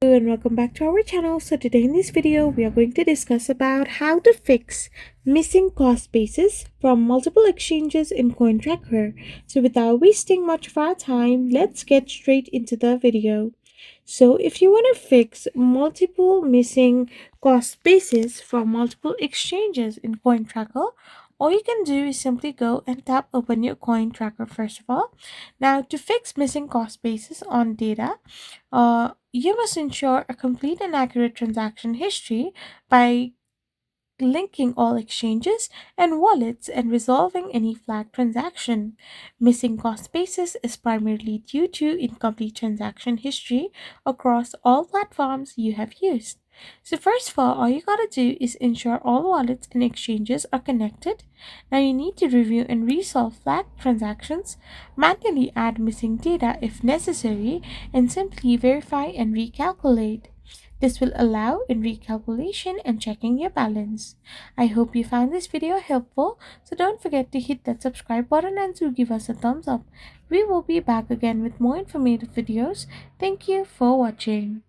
Hello and welcome back to our channel. So today in this video we are going to discuss about how to fix missing cost basis from multiple exchanges in CoinTracker. So without wasting much of our time, let's get straight into the video. So if you want to fix multiple missing cost basis from multiple exchanges in CoinTracker, all you can do is simply go and tap open your CoinTracker first of all. Now to fix missing cost basis on data, you must ensure a complete and accurate transaction history by linking all exchanges and wallets and resolving any flagged transaction. Missing cost basis is primarily due to incomplete transaction history across all platforms you have used. So first of all you gotta do is ensure all wallets and exchanges are connected. Now you need to review and resolve flagged transactions, manually add missing data if necessary, and simply verify and recalculate. This will allow in recalculation and checking your balance. I hope you found this video helpful, so don't forget to hit that subscribe button and to give us a thumbs up. We will be back again with more informative videos. Thank you for watching.